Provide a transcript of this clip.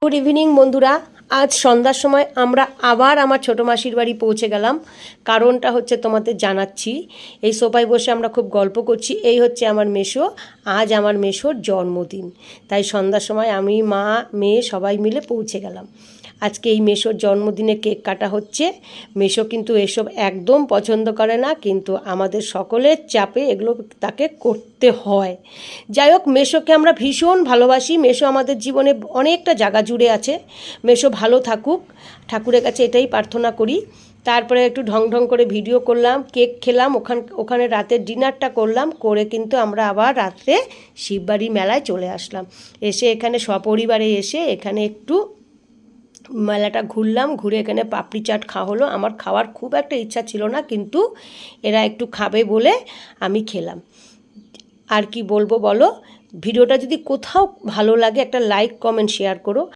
Good evening বন্ধুরা। আজ সন্ধ্যার সময় আমরা আবার আমার ছোটো মাসির বাড়ি পৌঁছে গেলাম। কারণটা হচ্ছে তোমাদের জানাচ্ছি। এই সোফায় বসে আমরা খুব গল্প করছি। এই হচ্ছে আমার মেসো। আজ আমার মেসোর জন্মদিন, তাই সন্ধ্যার সময় আমি, মা, মেয়ে সবাই মিলে পৌঁছে গেলাম। আজকে এই মেসোর জন্মদিনে কেক কাটা হচ্ছে। মেসো কিন্তু এসব একদম পছন্দ করে না, কিন্তু আমাদের সকলের চাপে এগুলো তাকে করতে হয়। যাই হোক, মেসোকে আমরা ভীষণ ভালোবাসি। মেসো আমাদের জীবনে অনেকটা জায়গা জুড়ে আছে। মেসো ভালো থাকুক, ঠাকুরের কাছে এটাই প্রার্থনা করি। তারপরে একটু ঢং ঢং করে ভিডিও করলাম, কেক খেলাম, ওখানে রাতের ডিনারটা করলাম, করে কিন্তু আমরা আবার রাত্রে শিববাড়ি মেলায় চলে আসলাম। এসে এখানে সপরিবারে এসে এখানে একটু মেলাটা ঘুরলাম, ঘুরে এখানে পাপড়ি চাট খাওয়া হলো। আমার খাওয়ার খুব একটা ইচ্ছা ছিল না, কিন্তু এরা একটু খাবে বলে আমি খেলাম। আর কি বলবো বলো, ভিডিওটা যদি কোথাও ভালো লাগে একটা লাইক, কমেন্ট, শেয়ার করো।